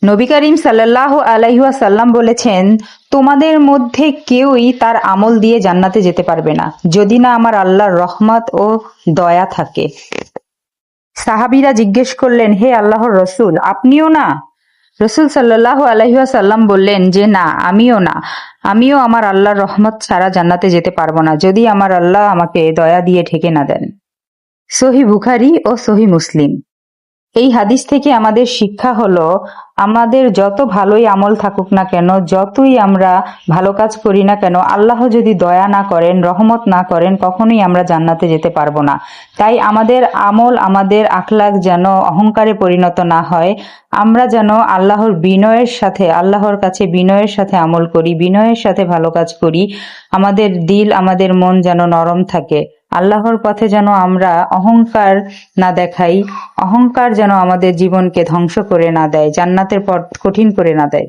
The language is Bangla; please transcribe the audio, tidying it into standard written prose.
নবী করিম সাল্লাল্লাহু আলাইহি ওয়াসাল্লাম বলেছেন, তোমাদের মধ্যে কেউই তার আমল দিয়ে জান্নাতে যেতে পারবে না যদি না আমার আল্লাহর রহমত ও দয়া থাকে। সাহাবীরা জিজ্ঞেস করলেন, হে আল্লাহর রসূল, আপনিও না? রসূল সাল্লাল্লাহু আলাইহি ওয়াসাল্লাম বললেন যে, না, আমিও আমার আল্লাহর রহমত ছাড়া জান্নাতে যেতে পারবো না যদি আমার আল্লাহ আমাকে দয়া দিয়ে ঢেকে না দেন। সহিহ বুখারী ও সহিহ মুসলিম। এই হাদিস থেকে আমাদের শিক্ষা হলো, আমাদের যত ভালোই আমল থাকুক না কেন, যতই আমরা ভালো কাজ করি না কেন, আল্লাহ যদি দয়া না করেন, রহমত না করেন, কখনোই আমরা জান্নাতে যেতে পারবো না। তাই আমাদের আমল, আমাদের আখলাক যেন অহংকারে পরিণত না হয়। আমরা যেন আল্লাহর কাছে বিনয়ের সাথে আমল করি, বিনয়ের সাথে ভালো কাজ করি। আমাদের দিল, আমাদের মন যেন নরম থাকে। আল্লাহর পথে যেন আমরা অহংকার না দেখাই, অহংকার যেন আমাদের জীবনকে ধ্বংস করে না দেয়, জান্নাতের পথ কঠিন করে না দেয়।